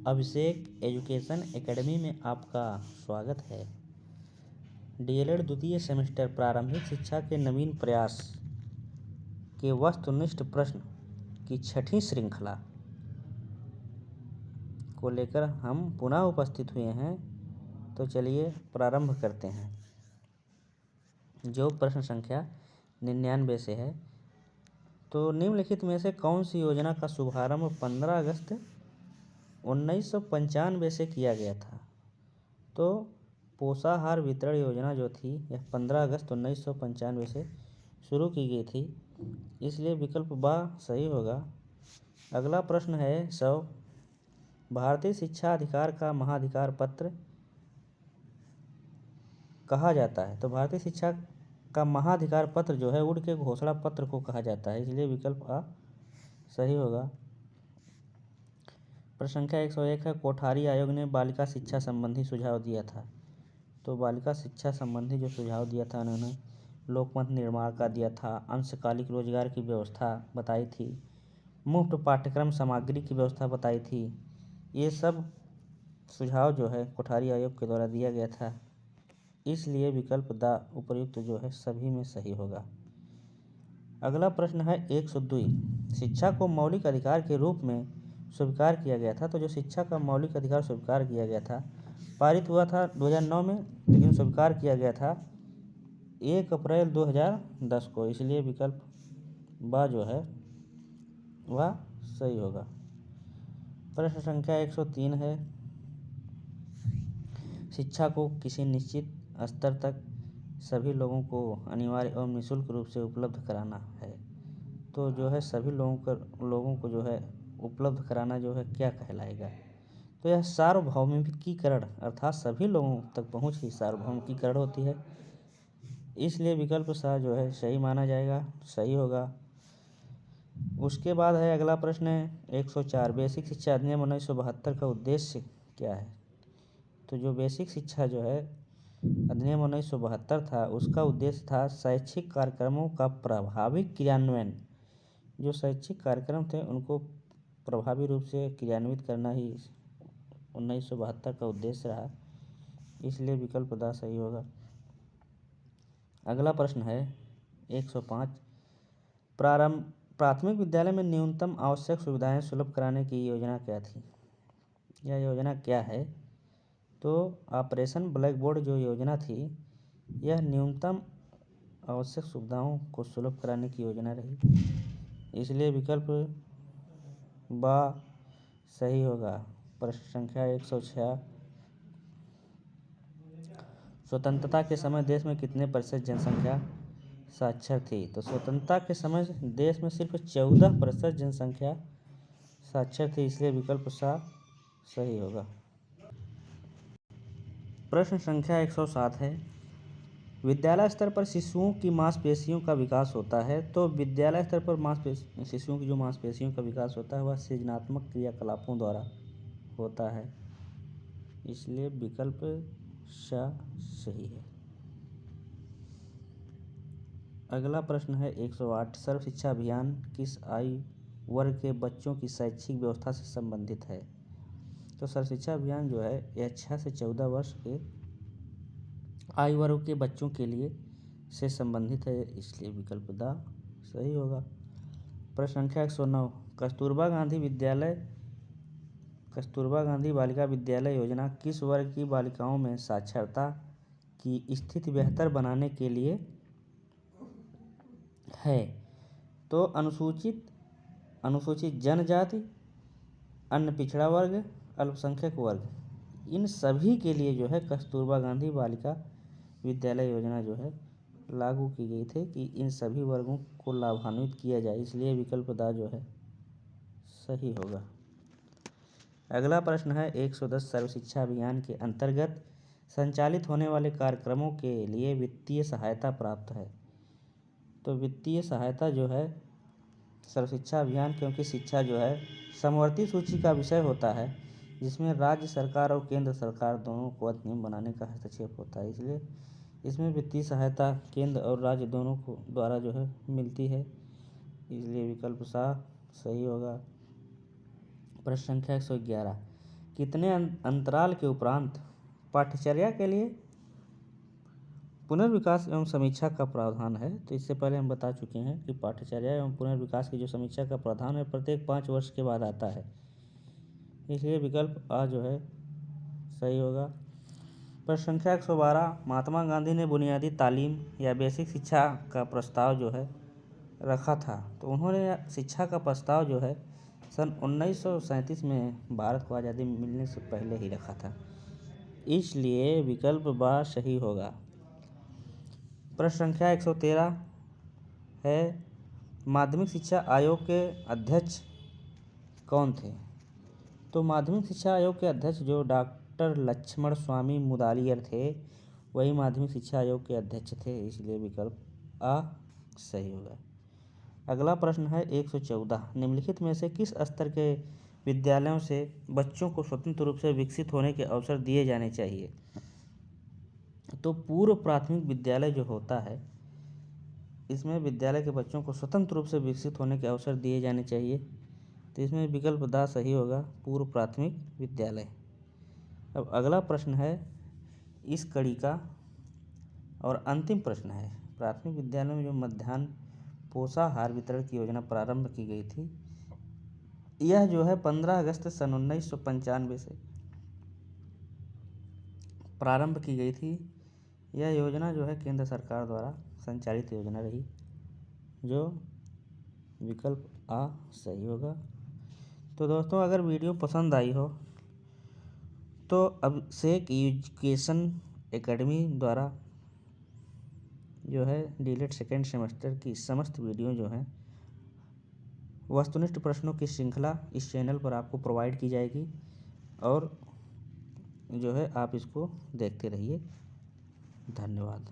अभिषेक education academy में आपका स्वागत है। डीएलएड द्वितीय सेमेस्टर प्रारंभिक शिक्षा के नवीन प्रयास के वस्तुनिष्ठ प्रश्न की छठी श्रृंखला को लेकर हम पुनः उपस्थित हुए हैं। तो चलिए प्रारंभ करते हैं, जो प्रश्न संख्या 99 से है। तो निम्नलिखित में से कौन सी योजना का शुभारंभ 15 अगस्त 1995 से किया गया था? तो पोषाहार वितरण योजना जो थी यह 15 अगस्त 1995 से शुरू की गई थी, इसलिए विकल्प बा सही होगा। अगला प्रश्न है 100। भारतीय शिक्षा अधिकार का महाधिकार पत्र कहा जाता है। तो भारतीय शिक्षा का महाधिकार पत्र जो है उड़ के घोषणा पत्र को कहा जाता है, इसलिए विकल्प आ सही होगा। प्रश्न संख्या 101 है। कोठारी आयोग ने बालिका शिक्षा संबंधी सुझाव दिया था। तो बालिका शिक्षा संबंधी जो सुझाव दिया था उन्होंने लोकमत निर्माण का दिया था, अंशकालिक रोजगार की व्यवस्था बताई थी, मुफ्त पाठ्यक्रम सामग्री की व्यवस्था बताई थी। ये सब सुझाव जो है कोठारी आयोग के द्वारा दिया गया था, इसलिए विकल्प द उपर्युक्त जो है सभी में सही होगा। अगला प्रश्न है 102। शिक्षा को मौलिक अधिकार के रूप में स्वीकार किया गया था। तो जो शिक्षा का मौलिक अधिकार स्वीकार किया गया था, पारित हुआ था 2009 में, लेकिन स्वीकार किया गया था 1 अप्रैल 2010 को, इसलिए विकल्प बा जो है वह सही होगा। प्रश्न संख्या 103 है। शिक्षा को किसी निश्चित स्तर तक सभी लोगों को अनिवार्य एवं निःशुल्क रूप से उपलब्ध कराना है। तो जो है सभी लोगों को जो है उपलब्ध कराना जो है क्या कहलाएगा? तो यह सार्वभौमिकीकरण, अर्थात सभी लोगों तक पहुंच ही सार्वभौमिकीकरण होती है, इसलिए विकल्प सा जो है सही माना जाएगा, सही होगा। उसके बाद है अगला प्रश्न 104। बेसिक शिक्षा अधिनियम 1972 का उद्देश्य क्या है? तो जो बेसिक शिक्षा जो है अधिनियम 1972 था, उसका उद्देश्य था शैक्षिक कार्यक्रमों का प्रभावी क्रियान्वयन। जो शैक्षिक कार्यक्रम थे उनको प्रभावी रूप से क्रियान्वित करना ही 1972 का उद्देश्य रहा, इसलिए विकल्प द सही होगा। अगला प्रश्न है 105। प्राथमिक विद्यालय में न्यूनतम आवश्यक सुविधाएं सुलभ कराने की योजना क्या थी? यह योजना क्या है? तो ऑपरेशन ब्लैक बोर्ड जो योजना थी, यह न्यूनतम आवश्यक सुविधाओं को सुलभ कराने की योजना रही, इसलिए विकल्प बा सही होगा। प्रश्न संख्या 106। स्वतंत्रता के समय देश में कितने प्रतिशत जनसंख्या साक्षर थी? तो स्वतंत्रता के समय देश में सिर्फ 14% जनसंख्या साक्षर थी, इसलिए विकल्प सा सही होगा। प्रश्न संख्या 107 है। विद्यालय स्तर पर शिशुओं की मांसपेशियों का विकास होता है। तो विद्यालय स्तर पर शिशुओं की जो मांसपेशियों का विकास होता है वह सृजनात्मक क्रियाकलापों द्वारा होता है, इसलिए विकल्प सा सही है। अगला प्रश्न है 108। सर्व शिक्षा अभियान किस आयु वर्ग के बच्चों की शैक्षिक व्यवस्था से संबंधित है? तो सर्व शिक्षा अभियान जो है यह 6 से 14 वर्ष के आयु वर्ग के बच्चों के लिए से संबंधित है, इसलिए विकल्प द सही होगा। प्रश्न संख्या 109। कस्तूरबा गांधी बालिका विद्यालय योजना किस वर्ग की बालिकाओं में साक्षरता की स्थिति बेहतर बनाने के लिए है? तो अनुसूचित जनजाति, अन्य पिछड़ा वर्ग, अल्पसंख्यक वर्ग, इन सभी के लिए जो है कस्तूरबा गांधी बालिका विद्यालय योजना जो है लागू की गई थी कि इन सभी वर्गों को लाभान्वित किया जाए, इसलिए विकल्प द जो है सही होगा। अगला प्रश्न है 110। सर्व शिक्षा अभियान के अंतर्गत संचालित होने वाले कार्यक्रमों के लिए वित्तीय सहायता प्राप्त है। तो वित्तीय सहायता जो है सर्व शिक्षा अभियान, क्योंकि शिक्षा जो है समवर्ती सूची का विषय होता है, जिसमें राज्य सरकार और केंद्र सरकार दोनों को अधिनियम बनाने का हस्तक्षेप होता है, इसलिए इसमें वित्तीय सहायता केंद्र और राज्य दोनों को द्वारा जो है मिलती है, इसलिए विकल्प सा सही होगा। प्रश्न संख्या 111। कितने अंतराल के उपरांत पाठ्यचर्या के लिए पुनर्विकास एवं समीक्षा का प्रावधान है। तो इससे पहले हम बता चुके हैं कि पाठ्यचर्या एवं पुनर्विकास की जो समीक्षा का प्रावधान है प्रत्येक 5 वर्ष के बाद आता है, इसलिए विकल्प आ जो है सही होगा। प्रश्न संख्या 112, महात्मा गांधी ने बुनियादी तालीम या बेसिक शिक्षा का प्रस्ताव जो है रखा था। तो उन्होंने शिक्षा का प्रस्ताव जो है सन 1937 में भारत को आज़ादी मिलने से पहले ही रखा था, इसलिए विकल्प बा सही होगा। प्रश्न संख्या 113 है, माध्यमिक शिक्षा आयोग के अध्यक्ष कौन थे? तो माध्यमिक शिक्षा आयोग के अध्यक्ष जो डॉक्टर लक्ष्मण स्वामी मुदलियार थे, वही माध्यमिक शिक्षा आयोग के अध्यक्ष थे, इसलिए विकल्प आ सही होगा। अगला प्रश्न है 114, निम्नलिखित में से किस स्तर के विद्यालयों से बच्चों को स्वतंत्र रूप से विकसित होने के अवसर दिए जाने चाहिए? तो पूर्व प्राथमिक विद्यालय जो होता है, इसमें विद्यालय के बच्चों को स्वतंत्र रूप से विकसित होने के अवसर दिए जाने चाहिए, तो इसमें विकल्प द सही होगा, पूर्व प्राथमिक विद्यालय। अब अगला प्रश्न है इस कड़ी का और अंतिम प्रश्न है, प्राथमिक विद्यालयों में जो मध्याह्न पोषाहार वितरण की योजना प्रारंभ की गई थी, यह जो है 15 अगस्त सन 1995 से प्रारंभ की गई थी। यह योजना जो है केंद्र सरकार द्वारा संचालित योजना रही, जो विकल्प आ सही होगा। तो दोस्तों, अगर वीडियो पसंद आई हो तो अभिषेक एजुकेशन एकेडमी द्वारा जो है डीलेट सेकेंड सेमेस्टर की समस्त वीडियो जो है वस्तुनिष्ठ प्रश्नों की श्रृंखला इस चैनल पर आपको प्रोवाइड की जाएगी, और जो है आप इसको देखते रहिए। धन्यवाद।